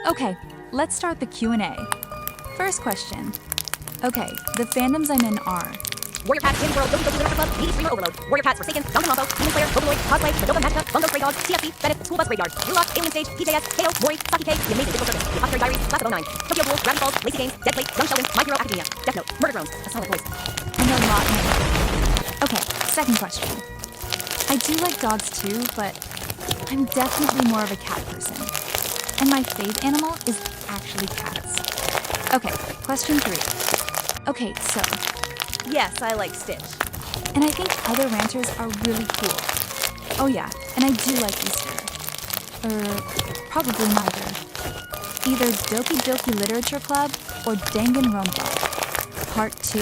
Okay, let's start the Q&A. First question. Okay, the fandoms I'm in are Warrior Cat, Jim's World, Doki Doki Literature Club, Meaty Streamer Overload, Warrior Cat, Forsaken, Dungeon Combo, Demon Slayer, Vocaloid, Cosplay, Madoka Magica, Bungo Stray Dog, TFC, Bennett, School Bus Graveyard, Blue Lock, Alien Stage, PJS, KO, Mori, Saki K, The Amazing Digital Circus, The Apothecary Diaries, Class of 09, Tokyo Ghoul, Dragon Balls, Lazy Games, Dead Plate, Young Sheldon, My Hero Academia, Death Note, Murder Drones, A Solid Voice. and a lot more. Okay, second question. I do like dogs too, but I'm definitely more of a cat person. And my fave animal is actually cats. Okay, question 3. Okay, so, yes, I like Stitch. And I think other ranchers are really cool. Oh yeah, and I do like Easter. Probably neither. Either Doki Doki Literature Club or Danganronpa. Part 2.